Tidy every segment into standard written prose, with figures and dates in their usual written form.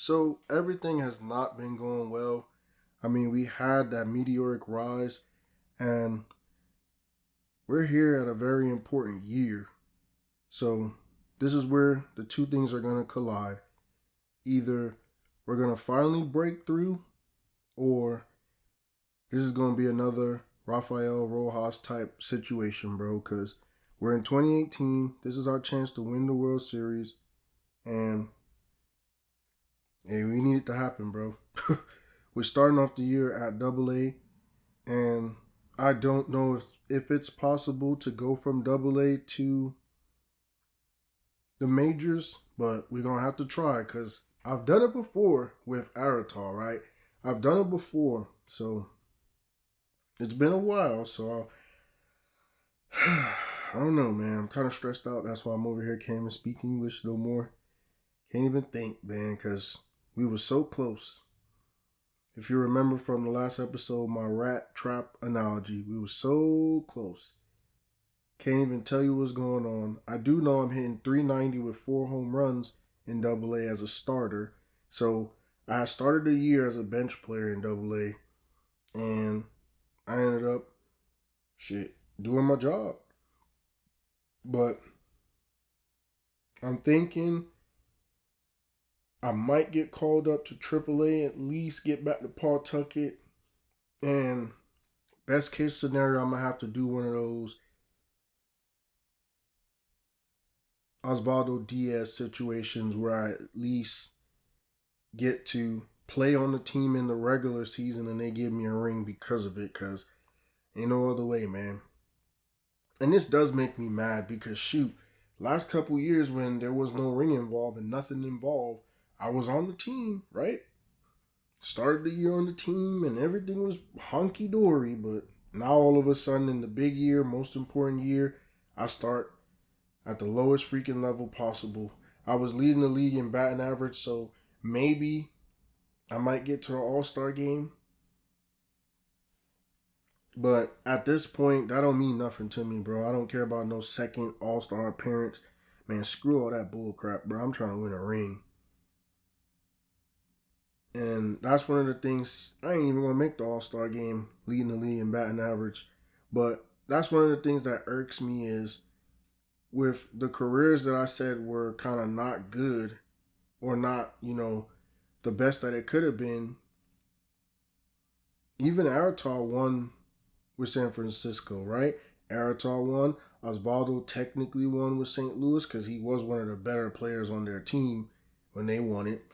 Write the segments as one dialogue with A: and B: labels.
A: So everything has not been going well. I mean, we had that meteoric rise, and we're here at a very important year. So this is where the two things are going to collide. Either we're going to finally break through, or this is going to be another Rafael Rojas type situation, bro, because we're in 2018. This is our chance to win the World Series, and hey, we need it to happen, bro. We're starting off the year at Double A, and I don't know if it's possible to go from Double A to the majors, but we're gonna have to try because I've done it before with Aratal, right? I've done it before, so it's been a while. So I don't know, man. I'm kind of stressed out. That's why I'm over here. Can't even speak English no more. Can't even think, man, because we were so close. If you remember from the last episode, my rat trap analogy, we were so close. Can't even tell you what's going on. I do know I'm hitting 390 with 4 home runs in Double A as a starter. So I started the year as a bench player in Double A, and I ended up doing my job. But I'm thinking I might get called up to AAA, at least get back to Pawtucket, and best case scenario, I'm gonna have to do one of those Osvaldo Diaz situations where I at least get to play on the team in the regular season and they give me a ring because of it, because ain't no other way, man. And this does make me mad because shoot, last couple years when there was no ring involved and nothing involved, I was on the team, right? Started the year on the team and everything was honky dory, but now all of a sudden in the big year, most important year, I start at the lowest freaking level possible. I was leading the league in batting average, so maybe I might get to the All-Star game. But at this point, that don't mean nothing to me, bro. I don't care about no second All-Star appearance. Man, screw all that bull crap, bro. I'm trying to win a ring. And that's one of the things, I ain't even going to make the All-Star game leading the league in batting average. But that's one of the things that irks me is with the careers that I said were kind of not good or not, the best that it could have been. Even Aratal won with San Francisco, right? Aratal won. Osvaldo technically won with St. Louis because he was one of the better players on their team when they won it.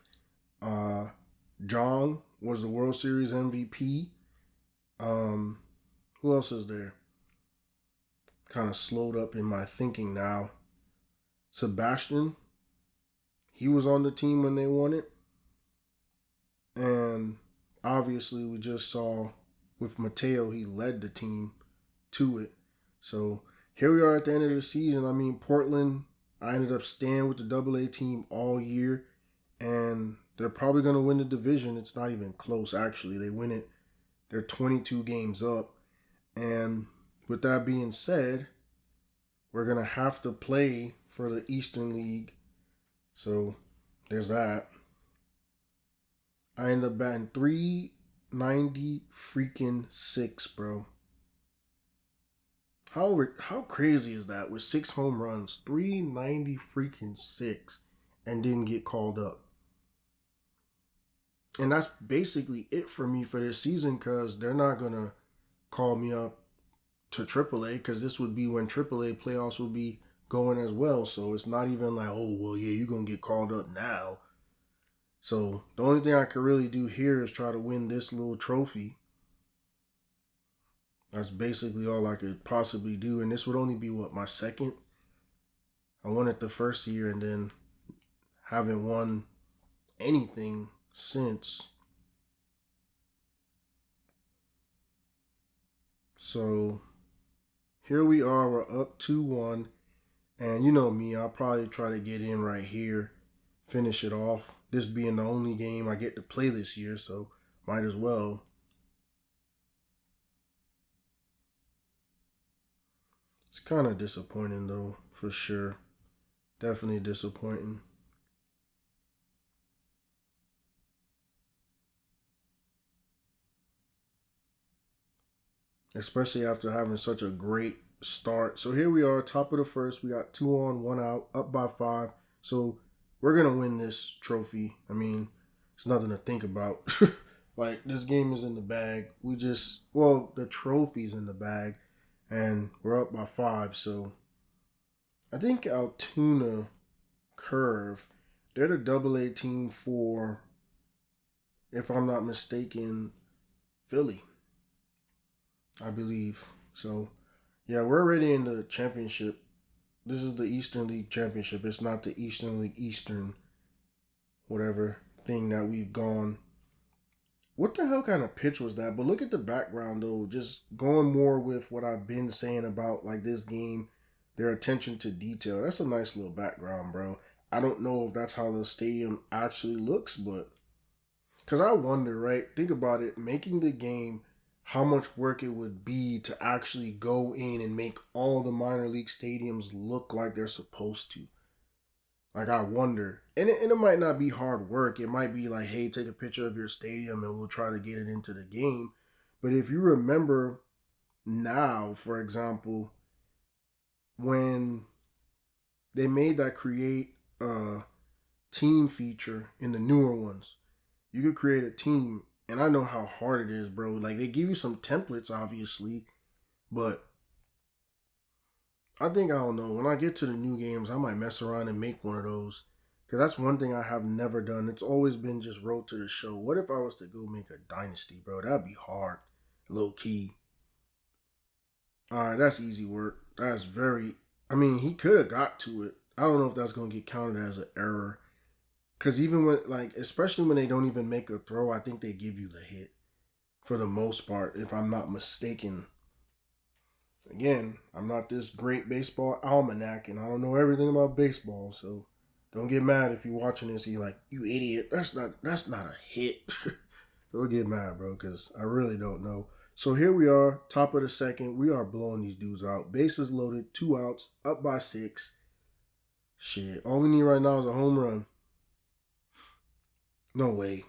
A: John was the World Series MVP. Who else is there? Kind of slowed up in my thinking now. Sebastian, he was on the team when they won it. And obviously, we just saw with Mateo, he led the team to it. So here we are at the end of the season. I mean, Portland, I ended up staying with the Double A team all year, and they're probably going to win the division. It's not even close, actually. They win it. They're 22 games up. And with that being said, we're going to have to play for the Eastern League. So there's that. I ended up batting 390 freaking 6, bro. How crazy is that? With 6 home runs, 390 freaking 6, and didn't get called up. And that's basically it for me for this season because they're not going to call me up to AAA because this would be when AAA playoffs will be going as well. So it's not even like, oh, well, yeah, you're going to get called up now. So the only thing I could really do here is try to win this little trophy. That's basically all I could possibly do. And this would only be, my second? I won it the first year and then haven't won anything since. So here we are. We're up 2-1. And you know me, I'll probably try to get in right here, finish it off. This being the only game I get to play this year, so might as well. It's kind of disappointing though, for sure. Definitely disappointing. especially after having such a great start. So here we are, top of the first. We got 2 on, 1 out, up by 5. So we're gonna win this trophy. I mean, it's nothing to think about. Like this game is in the bag. The trophy's in the bag, and we're up by 5. So I think Altoona Curve, they're the AA team for, if I'm not mistaken, Philly, I believe. So yeah, we're already in the championship. This is the Eastern League Championship. It's not the Eastern League Eastern whatever thing that we've gone. What the hell kind of pitch was that? But look at the background though. Just going more with what I've been saying about like this game, their attention to detail. That's a nice little background, bro. I don't know if that's how the stadium actually looks, but because I wonder, right? Think about it, making the game, how much work it would be to actually go in and make all the minor league stadiums look like they're supposed to. Like, I wonder. And it might not be hard work. It might be like, hey, take a picture of your stadium and we'll try to get it into the game. But if you remember now, for example, when they made that create a team feature in the newer ones, you could create a team, and I know how hard it is, bro. Like they give you some templates, obviously, but I don't know. When I get to the new games, I might mess around and make one of those, because that's one thing I have never done. It's always been just road to the show. What if I was to go make a dynasty, bro? That'd be hard, low key. All right, that's easy work. That's very. I mean, he could have got to it. I don't know if that's gonna get counted as an error. Because even when, like, especially when they don't even make a throw, I think they give you the hit for the most part, if I'm not mistaken. Again, I'm not this great baseball almanac, and I don't know everything about baseball, so don't get mad if you're watching this and you're like, you idiot, that's not a hit. Don't get mad, bro, because I really don't know. So here we are, top of the second. We are blowing these dudes out. Bases loaded, 2 outs, up by 6. Shit, all we need right now is a home run. No way.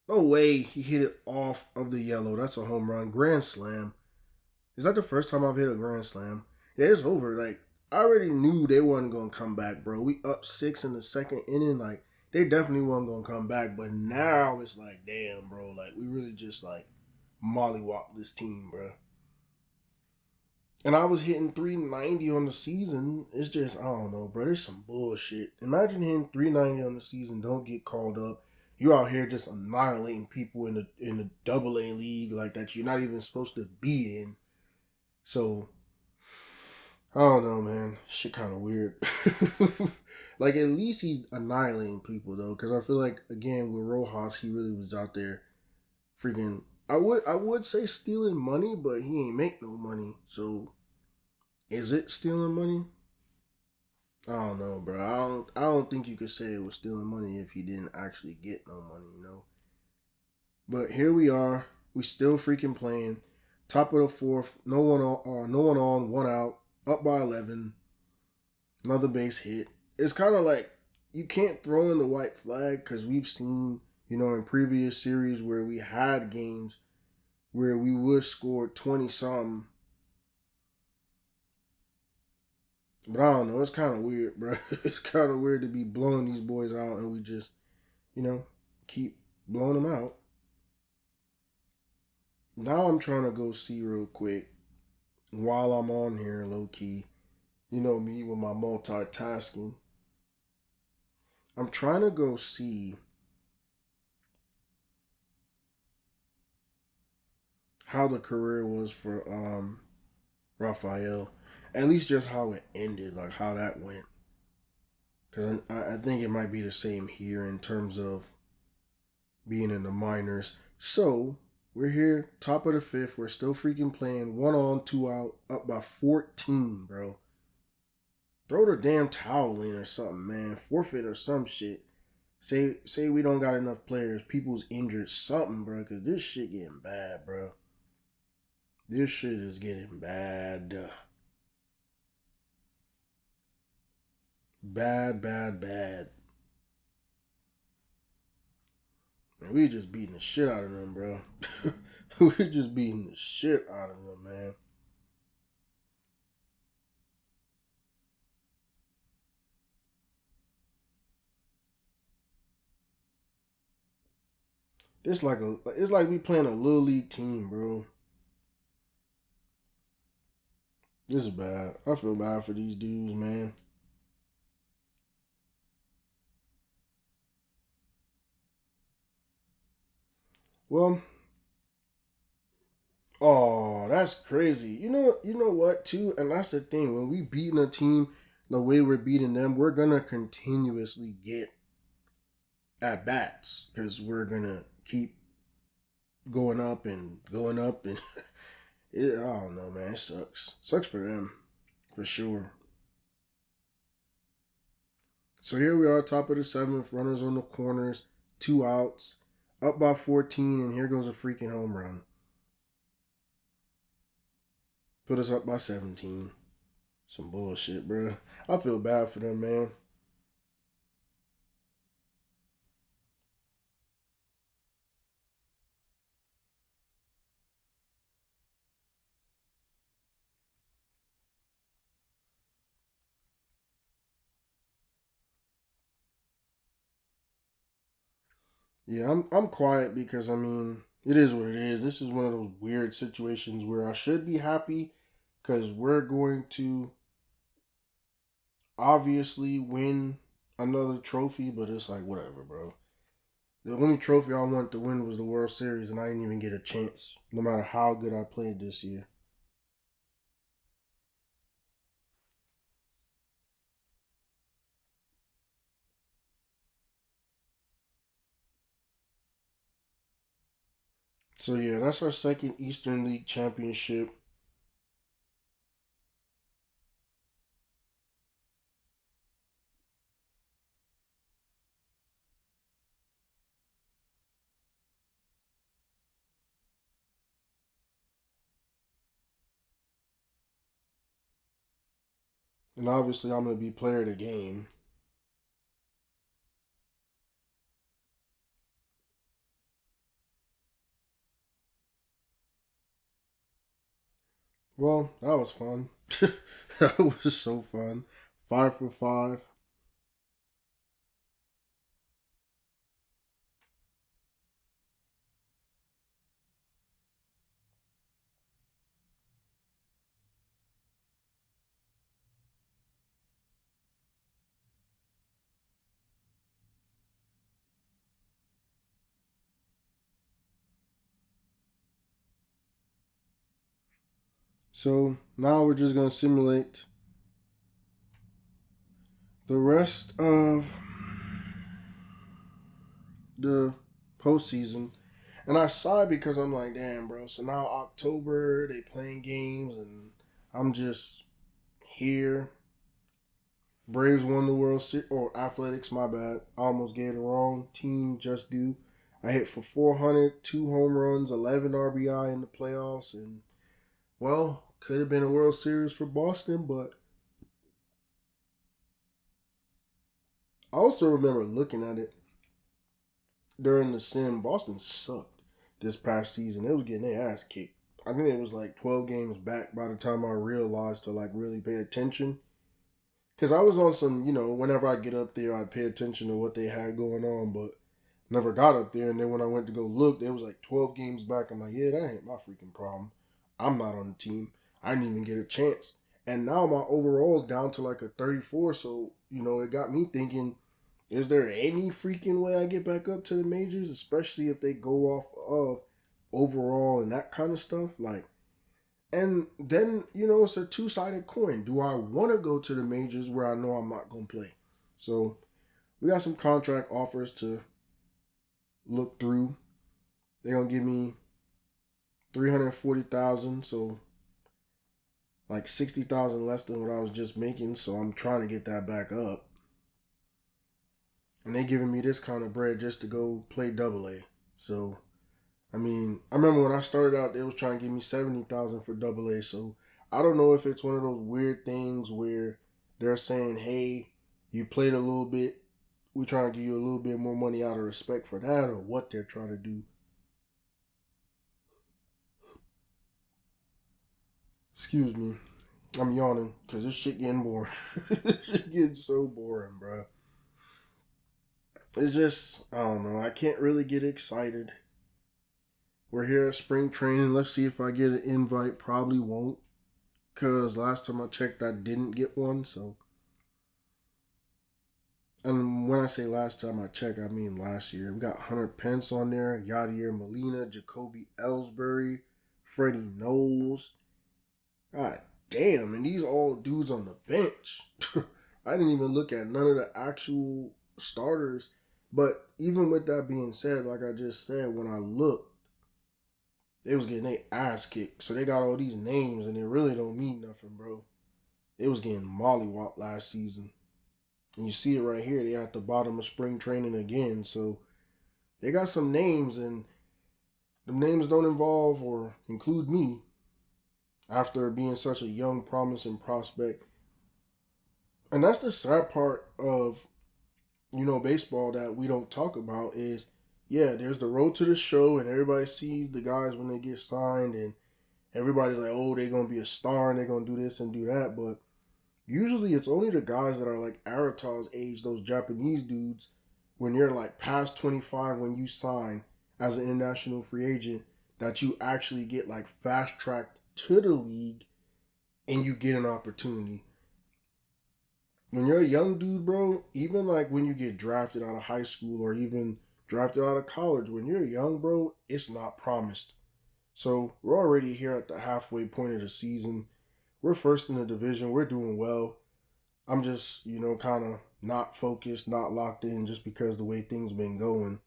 A: No way he hit it off of the yellow. That's a home run. Grand slam. Is that the first time I've hit a grand slam? Yeah, it's over. Like, I already knew they wasn't going to come back, bro. We up 6 in the second inning. Like, they definitely wasn't going to come back. But now it's like, damn, bro. Like, we really just, like, mollywop this team, bro. And I was hitting 390 on the season. It's just, I don't know, bro. There's some bullshit. Imagine hitting 390 on the season, don't get called up. You out here just annihilating people in the AA league like that you're not even supposed to be in. So I don't know, man. Shit kind of weird. Like at least he's annihilating people though, because I feel like again with Rojas, he really was out there freaking. I would say stealing money, but he ain't make no money. So is it stealing money? I don't know, bro. I don't think you could say it was stealing money if he didn't actually get no money, you know. But here we are. We still freaking playing. Top of the fourth. No one on. 1 out. Up by 11. Another base hit. It's kind of like you can't throw in the white flag because we've seen, in previous series where we had games where we would score 20 something. But I don't know. It's kind of weird, bro. It's kind of weird to be blowing these boys out and we just, keep blowing them out. Now I'm trying to go see real quick while I'm on here, low key. You know me with my multitasking. I'm trying to go see how the career was for Raphael. At least just how it ended, like how that went. Because I think it might be the same here in terms of being in the minors. So we're here, top of the fifth. We're still freaking playing. 1 on, 2 out, up by 14, bro. Throw the damn towel in or something, man. Forfeit or some shit. Say we don't got enough players. People's injured, something, bro. Because this shit getting bad, bro. This shit is getting bad. Bad, bad, bad. And we just beating the shit out of them, bro. We just beating the shit out of them, man. It's like we playing a little league team, bro. This is bad. I feel bad for these dudes, man. Well, oh, that's crazy. You know what too, and that's the thing. When we beating a team the way we're beating them, we're gonna continuously get at bats because we're gonna keep going up, and I don't know, man. It sucks. Sucks for them, for sure. So here we are, top of the seventh, runners on the corners, 2 outs, up by 14, and here goes a freaking home run. Put us up by 17. Some bullshit, bro. I feel bad for them, man. Yeah, I'm quiet because I mean it is what it is. This is one of those weird situations where I should be happy because we're going to obviously win another trophy, but it's like whatever, bro. The only trophy I wanted to win was the World Series, and I didn't even get a chance, no matter how good I played this year. So yeah, that's our second Eastern League championship. And obviously I'm gonna be player of the game. Well, that was fun. That was so fun. 5 for 5. So now we're just gonna simulate the rest of the postseason. And I sigh because I'm like, damn, bro. So now October, they playing games, and I'm just here. Braves won the World Series, or Athletics, my bad. I almost gave it wrong. Team just do. I hit for 400, 2 home runs, 11 RBI in the playoffs, and well, could have been a World Series for Boston, but I also remember looking at it during the sim. Boston sucked this past season. They was getting their ass kicked. I think it was like 12 games back by the time I realized to like really pay attention. Because I was on some, whenever I get up there, I'd pay attention to what they had going on, but never got up there. And then when I went to go look, there was like 12 games back. I'm like, yeah, that ain't my freaking problem. I'm not on the team. I didn't even get a chance. And now my overall is down to like a 34. So, it got me thinking, is there any freaking way I get back up to the majors, especially if they go off of overall and that kind of stuff? Like, and then, it's a two-sided coin. Do I want to go to the majors where I know I'm not going to play? So we got some contract offers to look through. They're going to give me 340,000, so like 60,000 less than what I was just making. So I'm trying to get that back up. And they giving me this kind of bread just to go play double A. So I mean, I remember when I started out, they was trying to give me 70,000 for double A. So I don't know if it's one of those weird things where they're saying, "Hey, you played a little bit we trying to give you a little bit more money out of respect for that, or what they're trying to do. Excuse me. I'm yawning because this shit getting boring. This shit getting so boring, bro. It's just, I don't know. I can't really get excited. We're here at spring training. Let's see if I get an invite. Probably won't. Because last time I checked, I didn't get one. So, and when I say last time I checked, I mean last year. We got Hunter Pence on there, Yadier Molina, Jacoby Ellsbury, Freddie Knowles. God damn, and these all dudes on the bench. I didn't even look at none of the actual starters. But even with that being said, like I just said, when I looked, they was getting their ass kicked. So they got all these names and they really don't mean nothing, bro. They was getting mollywopped last season. And you see it right here. They at the bottom of spring training again. So they got some names, and the names don't involve or include me after being such a young, promising prospect. And that's the sad part of, baseball that we don't talk about is, yeah, there's the road to the show, and everybody sees the guys when they get signed, and everybody's like, oh, they're going to be a star, and they're going to do this and do that. But usually it's only the guys that are like Arata's age, those Japanese dudes, when you're like past 25 when you sign as an international free agent, that you actually get like fast tracked to the league and you get an opportunity. When you're a young dude, bro, even like when you get drafted out of high school or even drafted out of college, when you're young, bro, it's not promised. So we're already here at the halfway point of the season. We're first in the division. We're doing well. I'm just, kind of not focused, not locked in just because the way things been going.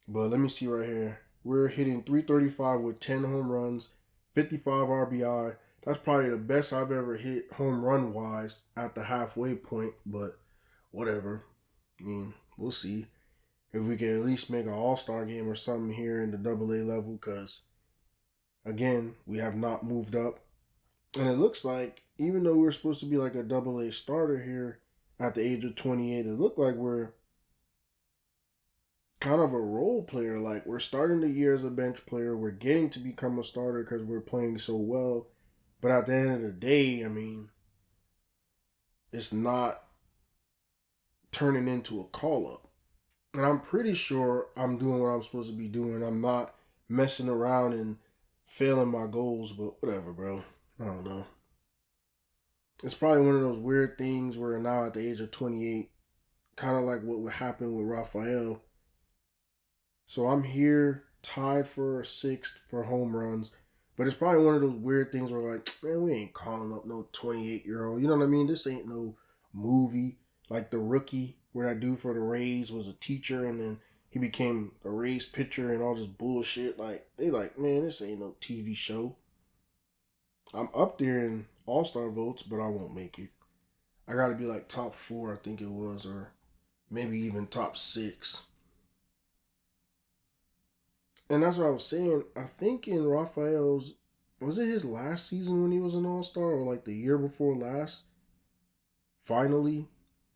A: But let me see right here. We're hitting 335 with 10 home runs, 55 RBI. That's probably the best I've ever hit home run wise at the halfway point, but whatever. I mean, we'll see if we can at least make an all-star game or something here in the AA level, because, again, we have not moved up. And it looks like, even though we're supposed to be like a AA starter here at the age of 28, it looked like we're kind of a role player. Like, we're starting the year as a bench player. We're getting to become a starter because we're playing so well. But at the end of the day, I mean, it's not turning into a call-up. And I'm pretty sure I'm doing what I'm supposed to be doing. I'm not messing around and failing my goals, but whatever, bro. I don't know. It's probably one of those weird things where now at the age of 28, kind of like what would happen with Rafael. So I'm here tied for sixth for home runs. But it's probably one of those weird things where, like, man, we ain't calling up no 28-year-old. You know what I mean? This ain't no movie like The Rookie, where that dude for the Rays was a teacher and then he became a Rays pitcher and all this bullshit. Like, they like, man, this ain't no TV show. I'm up there in All-Star votes, but I won't make it. I got to be like top 4, I think it was, or maybe even top 6. And that's what I was saying. I think in Rafael's, was it his last season when he was an All-Star, or like the year before last? Finally.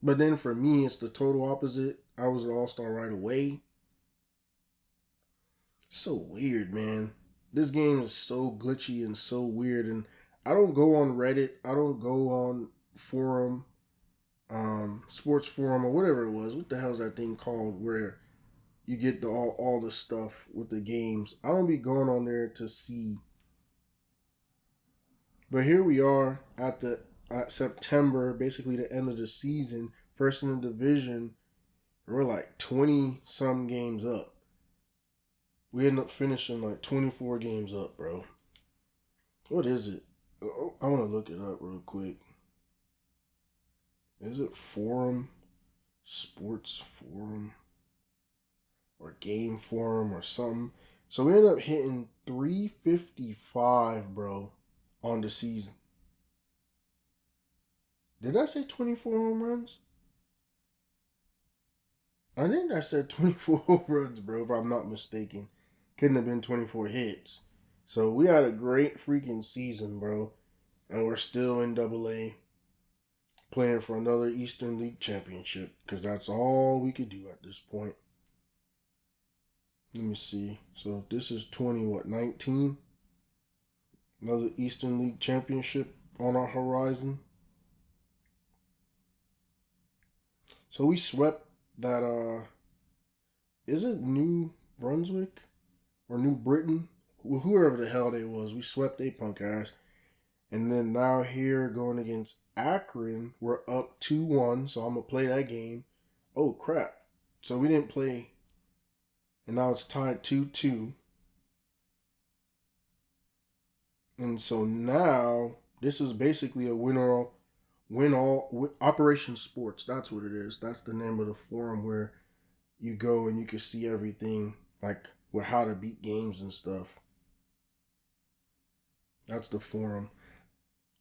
A: But then for me, it's the total opposite. I was an All-Star right away. So weird, man. This game is so glitchy and so weird. And I don't go on Reddit. I don't go on forum, sports forum, or whatever it was. What the hell is that thing called where you get all the stuff with the games? I don't be going on there to see. But here we are at September, basically the end of the season, first in the division. We're like 20 some games up. We end up finishing like 24 games up, bro. What is it? I want to look it up real quick. Is it forum? Sports forum? Or game forum or something? So we end up hitting 355, bro, on the season. Did I say 24 home runs? I think I said 24 home runs, bro, if I'm not mistaken. Couldn't have been 24 hits. So we had a great freaking season, bro. And we're still in AA. playing for another Eastern League championship because that's all we could do at this point. Let me see. So this is 20 what 19? Another Eastern League championship on our horizon. So we swept that is it New Brunswick or New Britain? Whoever the hell they was, we swept they punk ass. And then now here going against Akron, we're up 2-1, so I'm gonna play that game. Oh crap. So we didn't play, and now it's tied 2-2. And so now this is basically a Operation Sports. That's what it is. That's the name of the forum where you go and you can see everything like with how to beat games and stuff. That's the forum.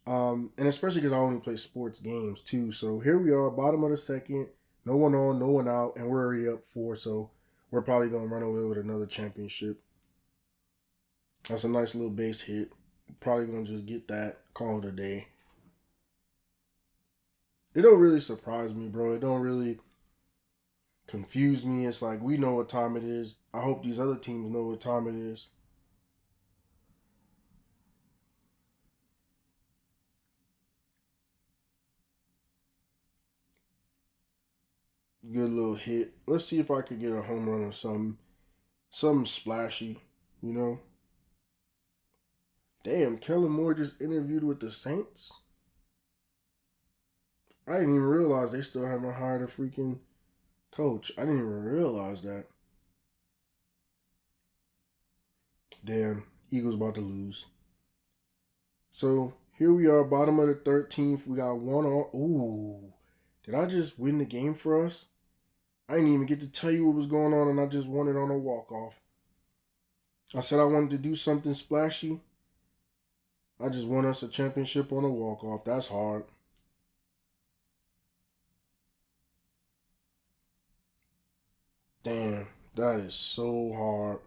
A: And especially because I only play sports games too. So here we are, bottom of the second, no one on, no one out, and we're already up 4. So we're probably gonna run away with another championship. That's a nice little base hit. Probably gonna just get that, call it a day. It don't really surprise me, bro. It don't really confuse me. It's like we know what time it is. I hope these other teams know what time it is. Good little hit. Let's see if I could get a home run or something splashy, you know. Damn, Kellen Moore just interviewed with the Saints. I didn't even realize they still haven't hired a freaking coach. I didn't even realize that. Damn, Eagles about to lose. So here we are, bottom of the 13th. We got one on. Ooh, did I just win the game for us? I didn't even get to tell you what was going on, and I just won it on a walk-off. I said I wanted to do something splashy. I just won us a championship on a walk-off. That's hard. Damn, that is so hard.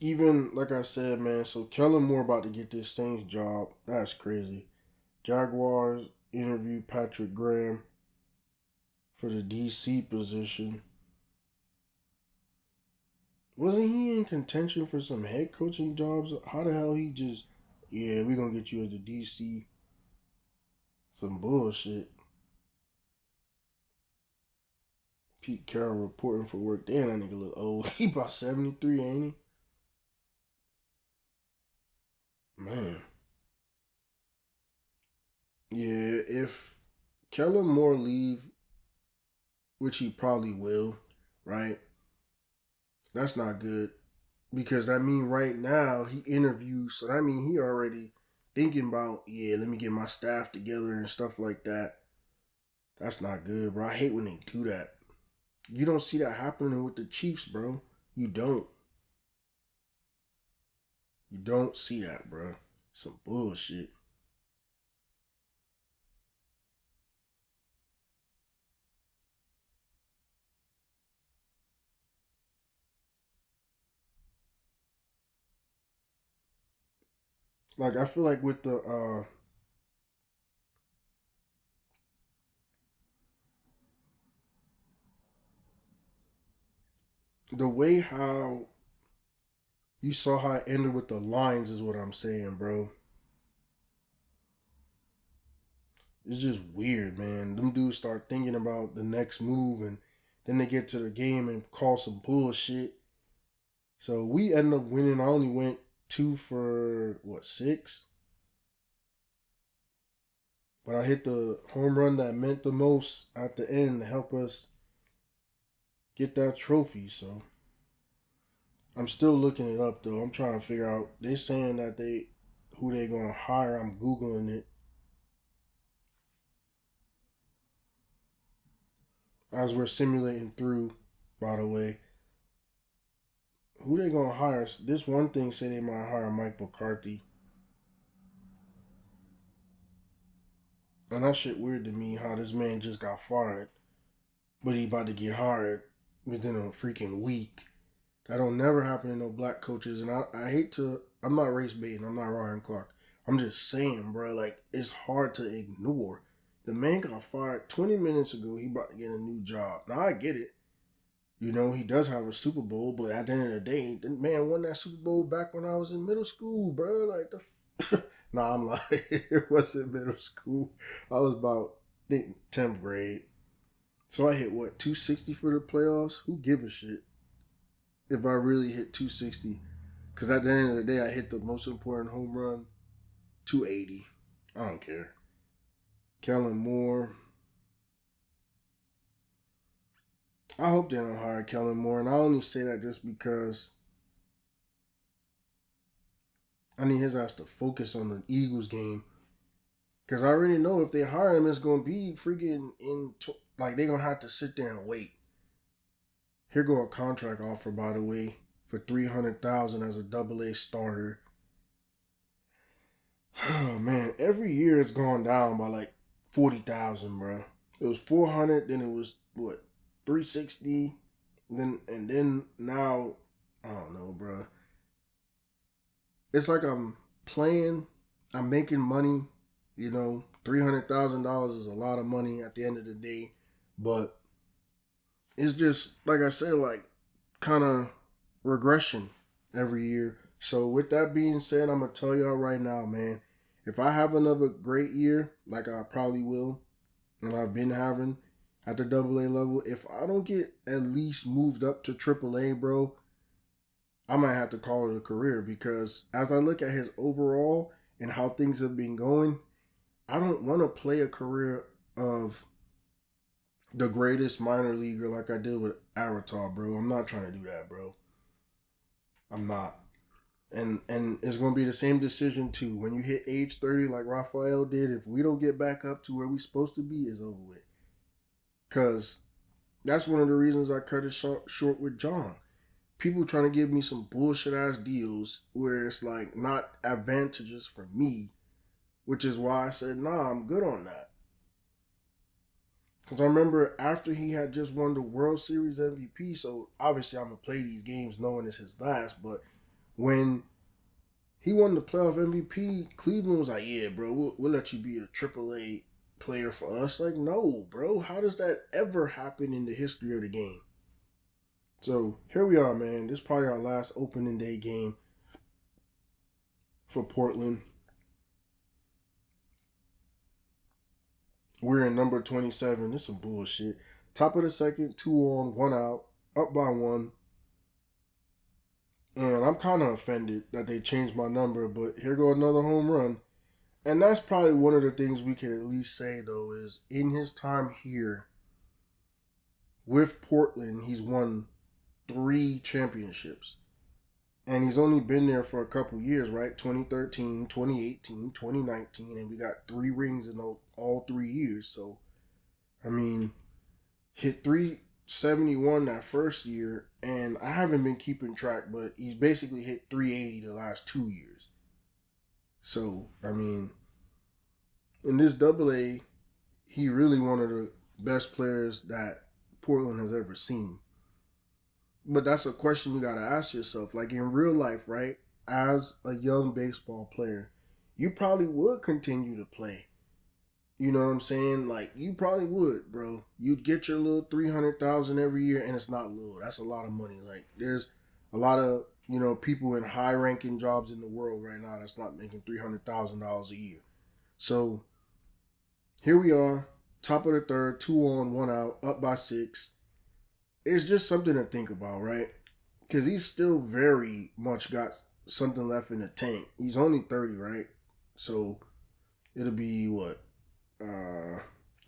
A: Even like I said, man. So Kellen Moore about to get this Saints job. That's crazy. Jaguars interview Patrick Graham for the DC position. Wasn't he in contention for some head coaching jobs? How the hell he just, yeah, we gonna get you as the DC. Some bullshit. Pete Carroll reporting for work. Damn, that nigga look old. He about 73, ain't he? Man. Yeah, if Kellen Moore leave, which he probably will, right? That's not good. Because that mean right now he interviews, so that mean he already thinking about, yeah, let me get my staff together and stuff like that. That's not good, bro. I hate when they do that. You don't see that happening with the Chiefs, bro. You don't. You don't see that, bro. Some bullshit. Like I feel like with the way how you saw how it ended with the Lions is what I'm saying, bro. It's just weird, man. Them dudes start thinking about the next move and then they get to the game and call some bullshit. So we ended up winning. I only went 2 for 6? But I hit the home run that meant the most at the end to help us get that trophy. So I'm still looking it up though. I'm trying to figure out. They saying that they who they gonna hire. I'm googling it as we're simulating through. By the way, who they gonna hire? This one thing say they might hire Mike McCarthy, and that shit weird to me. How this man just got fired, but he about to get hired within a freaking week. That don't never happen to no black coaches, and I hate to. I'm not race baiting. I'm not Ryan Clark. I'm just saying, bro, like, it's hard to ignore. The man got fired 20 minutes ago. He about to get a new job. Now, I get it. You know, he does have a Super Bowl, but at the end of the day, the man won that Super Bowl back when I was in middle school, bro. Like, nah, I'm lying. It wasn't middle school. I was about, I think, 10th grade. So I hit, what, 260 for the playoffs? Who give a shit if I really hit 260? Because at the end of the day, I hit the most important home run, 280. I don't care. Kellen Moore. I hope they don't hire Kellen Moore. And I only say that just because I need his ass to focus on the Eagles game. Because I already know if they hire him, it's going to be freaking like, they're going to have to sit there and wait. Here go a contract offer, by the way, for $300,000 as a AA starter. Oh, man. Every year it's gone down by like 40,000, bro. It was 400, then it was, what, 360, then now, I don't know, bro. It's like I'm playing, I'm making money, you know, $300,000 is a lot of money at the end of the day, but it's just, like I said, like, kind of regression every year. So with that being said, I'm going to tell y'all right now, man, if I have another great year, like I probably will, and I've been having at the AA level, if I don't get at least moved up to AAA, bro, I might have to call it a career, because as I look at his overall and how things have been going, I don't want to play a career of the greatest minor leaguer like I did with Avatar, bro. I'm not trying to do that, bro. I'm not. And it's gonna be the same decision too. When you hit age 30, like Rafael did, if we don't get back up to where we supposed to be, it's over with. Cause that's one of the reasons I cut it short with John. People trying to give me some bullshit ass deals where it's like not advantageous for me, which is why I said, nah, I'm good on that. Because I remember after he had just won the World Series MVP, so obviously I'm going to play these games knowing it's his last, but when he won the playoff MVP, Cleveland was like, yeah, bro, we'll let you be a AAA player for us. Like, no, bro, how does that ever happen in the history of the game? So here we are, man. This is probably our last opening day game for Portland. We're in number 27. This is some bullshit. Top of the second, 2 on, 1 out, up by 1. And I'm kind of offended that they changed my number, but here go another home run. And that's probably one of the things we can at least say, though, is in his time here with Portland, he's won 3 championships. And he's only been there for a couple years, right? 2013, 2018, 2019, and we got 3 rings in all 3 years. So, I mean, hit 371 that first year, and I haven't been keeping track, but he's basically hit 380 the last 2 years. So, I mean, in this AA, he really one of the best players that Portland has ever seen. But that's a question you got to ask yourself. Like in real life, right? As a young baseball player, you probably would continue to play. You know what I'm saying? Like, you probably would, bro. You'd get your little 300,000 every year, and it's not little. That's a lot of money. Like, there's a lot of, people in high-ranking jobs in the world right now that's not making $300,000 a year. So, here we are, top of the third, 2 on, 1 out, up by 6. It's just something to think about, right? Because he's still very much got something left in the tank. He's only 30, right? So it'll be what?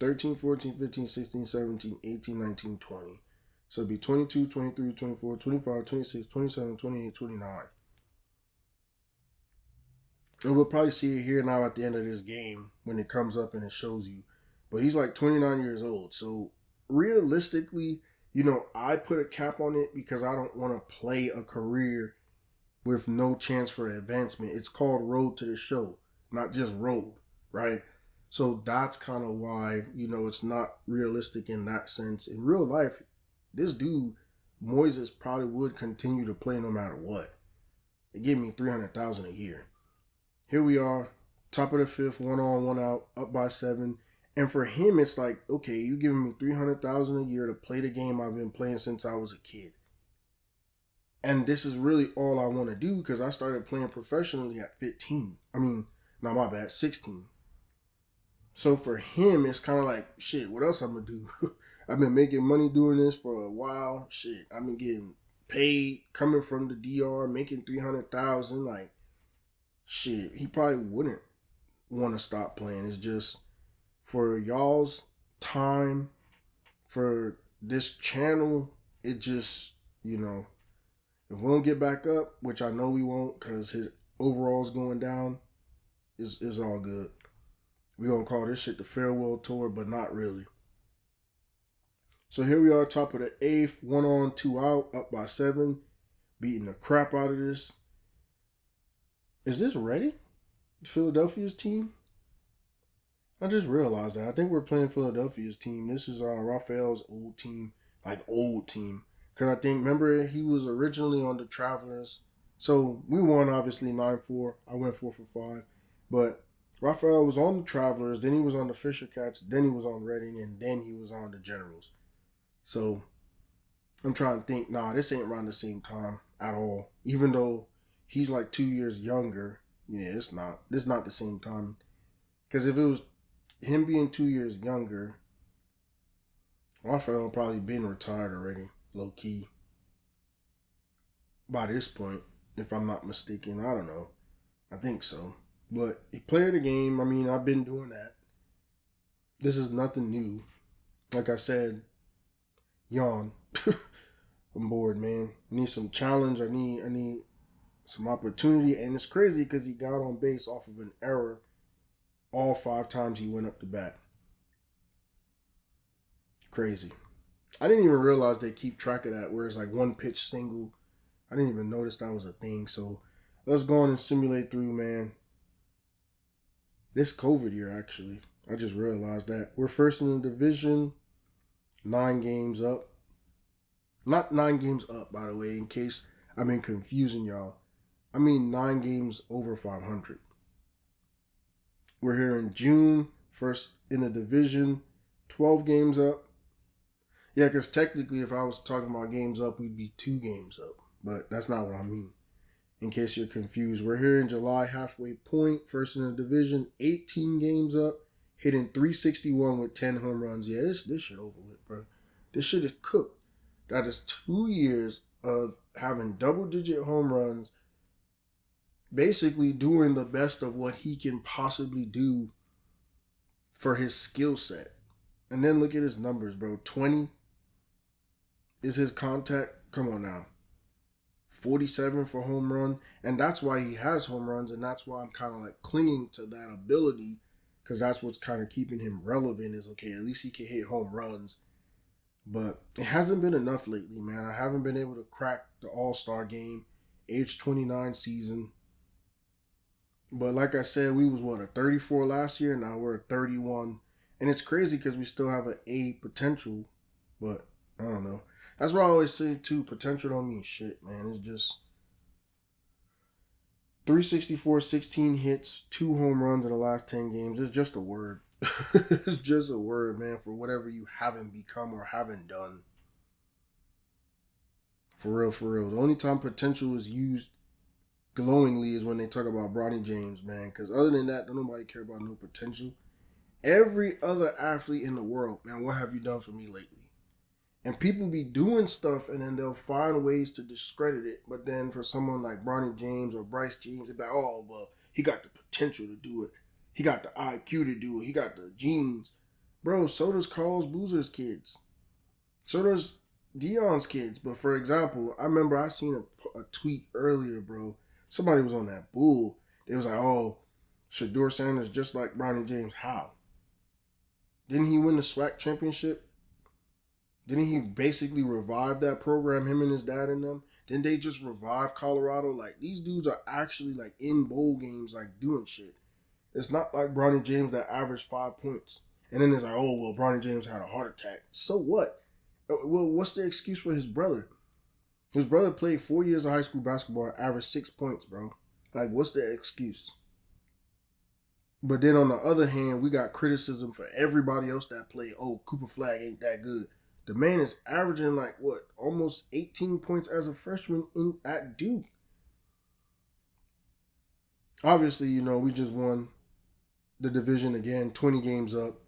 A: 13, 14, 15, 16, 17, 18, 19, 20. So it'll be 22, 23, 24, 25, 26, 27, 28, 29. And we'll probably see it here now at the end of this game when it comes up and it shows you. But he's like 29 years old. So realistically, I put a cap on it because I don't want to play a career with no chance for advancement. It's called Road to the Show, not just Road, right? So that's kind of why, it's not realistic in that sense. In real life, this dude, Moises, probably would continue to play no matter what. It gave me $300,000 a year. Here we are, top of the fifth, one on, one out, up by 7. And for him, it's like, okay, you giving me $300,000 a year to play the game I've been playing since I was a kid, and this is really all I want to do because I started playing professionally at 15. I mean, not my bad, 16. So for him, it's kind of like, shit, what else I'm going to do? I've been making money doing this for a while. Shit, I've been getting paid coming from the DR, making 300,000. Like, shit, he probably wouldn't want to stop playing. It's just for y'all's time, for this channel, it just, if we don't get back up, which I know we won't because his overall's going down, is all good. We're going to call this shit the farewell tour, but not really. So here we are, top of the 8th, 1 on, 2 out, up by 7, beating the crap out of this. Is this ready? Philadelphia's team? I just realized that. I think we're playing Philadelphia's team. This is Rafael's old team, like old team. Because I think, remember, he was originally on the Travelers. So we won, obviously, 9-4. I went 4-for-5. But Rafael was on the Travelers, then he was on the Fisher Cats, then he was on Reading, and then he was on the Generals. So I'm trying to think, this ain't around the same time at all. Even though he's like 2 years younger, it's not. It's not the same time. Because if it was him being 2 years younger, Rafael probably been retired already, low key. By this point, if I'm not mistaken, I don't know. I think so. But he played the game. I mean, I've been doing that. This is nothing new. Like I said, yawn. I'm bored, man. I need some challenge. I need some opportunity. And it's crazy because he got on base off of an error all 5 times he went up to bat. Crazy. I didn't even realize they keep track of that, where it's like one pitch single. I didn't even notice that was a thing. So let's go on and simulate through, man. This COVID year, actually. I just realized that. We're first in the division, 9 games up. Not 9 games up, by the way, in case I've been confusing y'all. I mean 9 games over 500. We're here in June, first in the division, 12 games up. Yeah, because technically if I was talking about games up, we'd be 2 games up. But that's not what I mean. In case you're confused, we're here in July, halfway point, first in the division, 18 games up, hitting .361 with 10 home runs. Yeah, this shit over with, bro. This shit is cooked. That is 2 years of having double-digit home runs, basically doing the best of what he can possibly do for his skill set. And then look at his numbers, bro. 20 is his contact. Come on now. 47 for home run. And that's why he has home runs. And that's why I'm kind of like clinging to that ability. Because that's what's kind of keeping him relevant is, okay, at least he can hit home runs. But it hasn't been enough lately, man. I haven't been able to crack the All-Star game. Age 29 season. But like I said, we was, a 34 last year? Now we're a 31. And it's crazy because we still have an A potential. But I don't know. That's what I always say, too. Potential don't mean shit, man. It's just .364, 16 hits, 2 home runs in the last 10 games. It's just a word. It's just a word, man, for whatever you haven't become or haven't done. For real, for real. The only time potential is used glowingly is when they talk about Bronny James, man. Because other than that, don't nobody care about no potential. Every other athlete in the world, man, what have you done for me lately? And people be doing stuff and then they'll find ways to discredit it. But then for someone like Bronny James or Bryce James, they're like, oh, well, he got the potential to do it. He got the IQ to do it. He got the genes. Bro, so does Carlos Boozer's kids. So does Dion's kids. But for example, I remember I seen a tweet earlier, bro. Somebody was on that bull. They was like, oh, Shedeur Sanders just like Bronny James. How? Didn't he win the SWAC championship? Didn't he basically revive that program, him and his dad and them? Didn't they just revive Colorado? Like, these dudes are actually, like, in bowl games, like, doing shit. It's not like Bronny James that averaged 5 points. And then it's like, oh, well, Bronny James had a heart attack. So what? Well, what's the excuse for his brother? His brother played 4 years of high school basketball and averaged 6 points, bro. Like, what's the excuse? But then on the other hand, we got criticism for everybody else that played. Oh, Cooper Flag ain't that good. The man is averaging like what, almost 18 points as a freshman at Duke. Obviously, we just won the division again, 20 games up.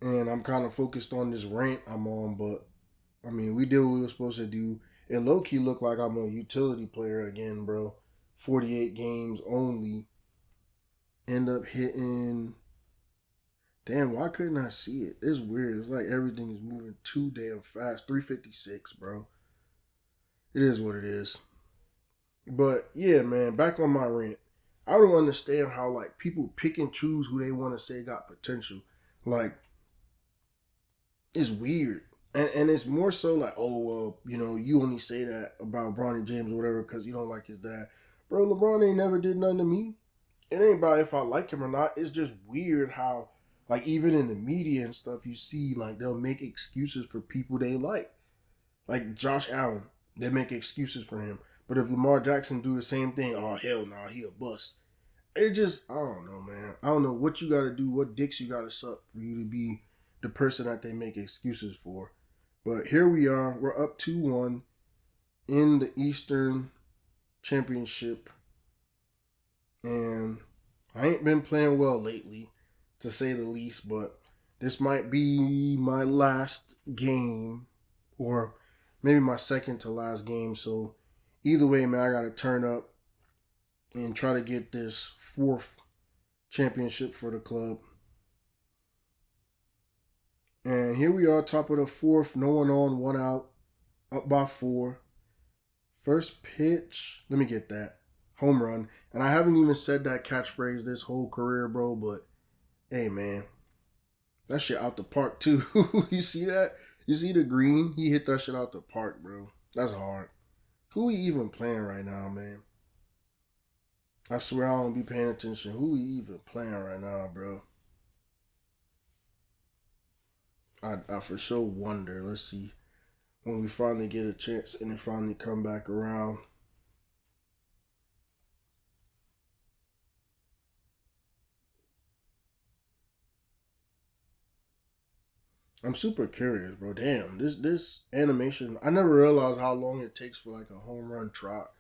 A: And I'm kind of focused on this rant I'm on, but I mean, we did what we were supposed to do. It low key looked like I'm a utility player again, bro. 48 games only. End up hitting. Damn, why couldn't I see it? It's weird. It's like everything is moving too damn fast. 356, bro. It is what it is. But yeah, man, back on my rant. I don't understand how like people pick and choose who they want to say got potential. Like, it's weird. And it's more so like, oh, well, you only say that about Bronny James or whatever because you don't like his dad. Bro, LeBron ain't never did nothing to me. It ain't about if I like him or not. It's just weird how, like, even in the media and stuff, you see, like, they'll make excuses for people they like. Like Josh Allen, they make excuses for him. But if Lamar Jackson do the same thing, oh, hell no, he a bust. It just, I don't know, man. I don't know what you got to do, what dicks you got to suck for you to be the person that they make excuses for. But here we are. We're up 2-1 in the Eastern Championship. And I ain't been playing well lately, to say the least. But this might be my last game, or maybe my second to last game. So either way, man, I got to turn up and try to get this fourth championship for the club. And here we are, top of the fourth, no one on, one out, up by 4. First pitch, let me get that. Home run. And I haven't even said that catchphrase this whole career, bro, but hey, man, that shit out the park, too. You see that? You see the green? He hit that shit out the park, bro. That's hard. Who he even playing right now, man? I swear I don't be paying attention. Who he even playing right now, bro? I for sure wonder. Let's see. When we finally get a chance and it finally come back around. I'm super curious, bro. Damn, this animation. I never realized how long it takes for like a home run trot.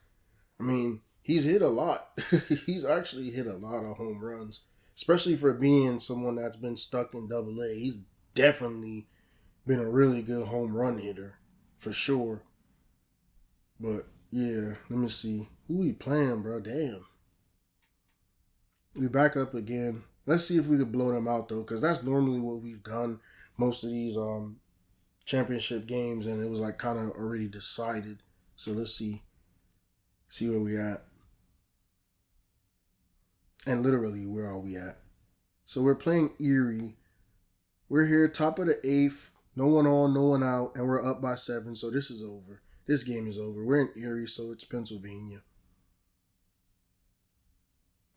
A: I mean, he's hit a lot. He's actually hit a lot of home runs, especially for being someone that's been stuck in Double A. He's definitely been a really good home run hitter, for sure. But yeah, let me see who we playing, bro. Damn, we back up again. Let's see if we could blow them out though, because that's normally what we've done most of these championship games, and it was like kind of already decided. So let's see where we at, and literally where are we at? So we're playing Erie. We're here, top of the 8th. No one on, no one out, and we're up by 7. So this is over. This game is over. We're in Erie, so it's Pennsylvania.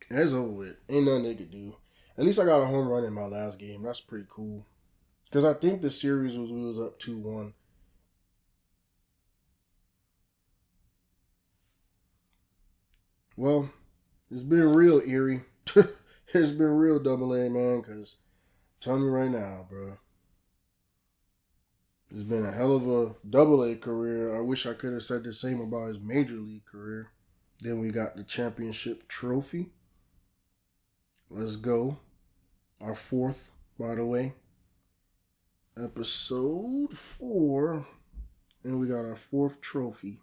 A: And it's over with. Ain't nothing they could do. At least I got a home run in my last game. That's pretty cool. Because I think the series we was up 2-1. Well, it's been real, Erie. It's been real Double A, man. Because I'm telling you right now, bro. It's been a hell of a Double A career. I wish I could have said the same about his major league career. Then we got the championship trophy. Let's go. Our 4th, by the way. Episode 4. And we got our 4th trophy.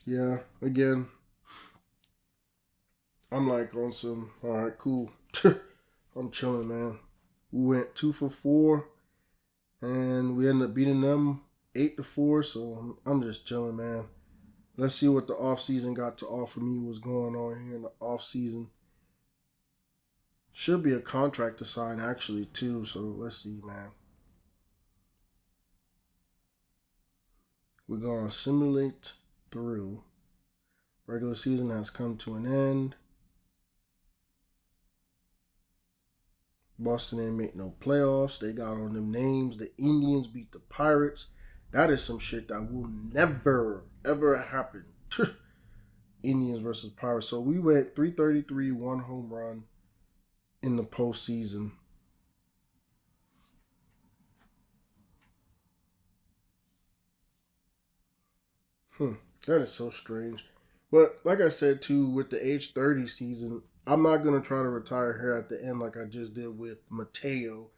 A: Yeah, again, I'm like on some, alright, cool. I'm chilling, man. We went 2 for 4, and we ended up beating them 8-4, so I'm just chilling, man. Let's see what the offseason got to offer me, what's going on here in the offseason. Should be a contract to sign, actually, too, so let's see, man. We're going to simulate through. Regular season has come to an end. Boston ain't make no playoffs. They got on them names. The Indians beat the Pirates. That is some shit that will never, ever happen. Indians versus Pirates. So we went 333, 1 home run in the postseason. That is so strange. But like I said too, with the age 30 season, I'm not gonna try to retire here at the end like I just did with Mateo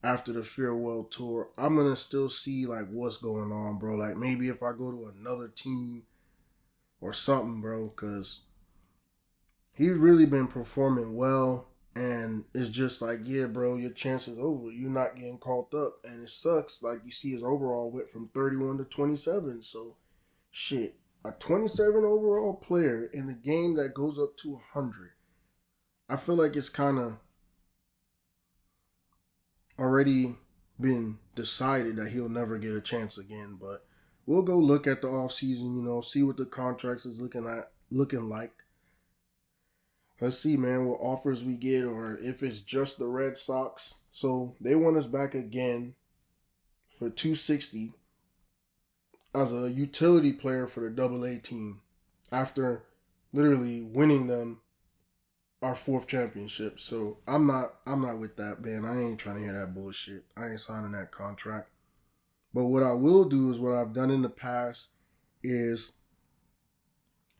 A: after the farewell tour. I'm gonna still see like what's going on, bro. Like maybe if I go to another team or something, bro, because he's really been performing well. And it's just like, yeah, bro, your chance is over. You're not getting called up. And it sucks. Like, you see his overall went from 31 to 27. So, shit. A 27 overall player in a game that goes up to 100. I feel like it's kind of already been decided that he'll never get a chance again. But we'll go look at the offseason, see what the contracts is looking like. Let's see, man, what offers we get or if it's just the Red Sox. So they want us back again for $260 as a utility player for the AA team after literally winning them our 4th championship. So I'm not with that, man. I ain't trying to hear that bullshit. I ain't signing that contract. But what I will do is what I've done in the past is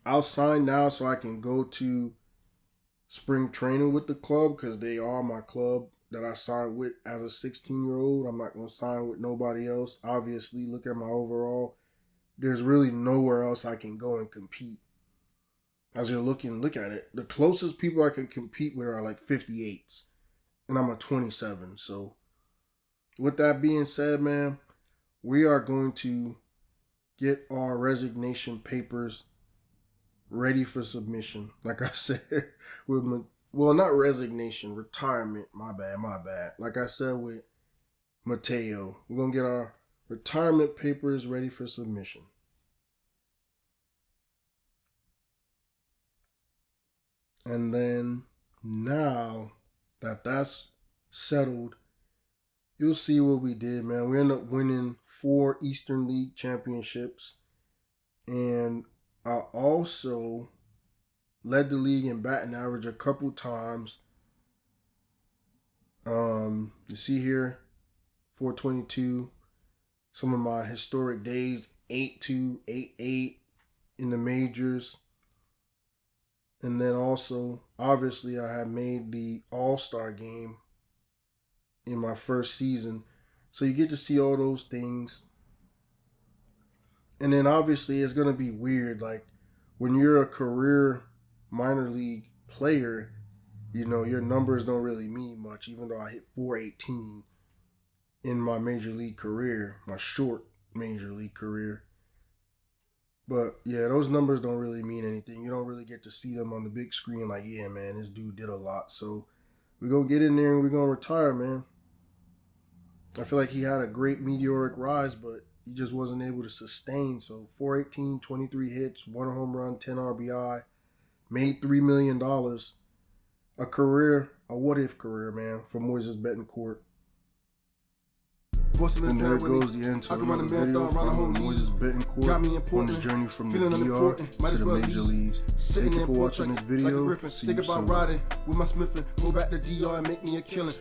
A: I'll sign now so I can go to spring training with the club because they are my club that I signed with as a 16-year-old. I'm not going to sign with nobody else. Obviously, look at my overall. There's really nowhere else I can go and compete. As you're look at it, the closest people I can compete with are like 58s, and I'm a 27. So, with that being said, man, we are going to get our resignation papers ready for submission. Like I said, not resignation, retirement. My bad. Like I said with Mateo, we're going to get our retirement papers ready for submission. And then now that that's settled, you'll see what we did, man. We ended up winning 4 Eastern League championships. And I also led the league in batting average a couple times. You see here, 422. Some of my historic days, 8-2, 8-8 in the majors. And then also, obviously, I had made the All-Star game in my first season. So you get to see all those things. And then obviously it's going to be weird. Like when you're a career minor league player, your numbers don't really mean much, even though I hit 418 in my major league career, my short major league career. But yeah, those numbers don't really mean anything. You don't really get to see them on the big screen like, yeah, man, this dude did a lot. So we're going to get in there and we're going to retire, man. I feel like he had a great meteoric rise, but he just wasn't able to sustain. So 418, 23 hits, 1 home run, 10 RBI, made $3 million. A what-if career, man, for MOISES Betancourt. And there goes the end to another video from MOISES Betancourt on the journey from the DR to the major leagues. Thank you for watching this video. See you soon. With my Smith and go back to DR and make me a killing.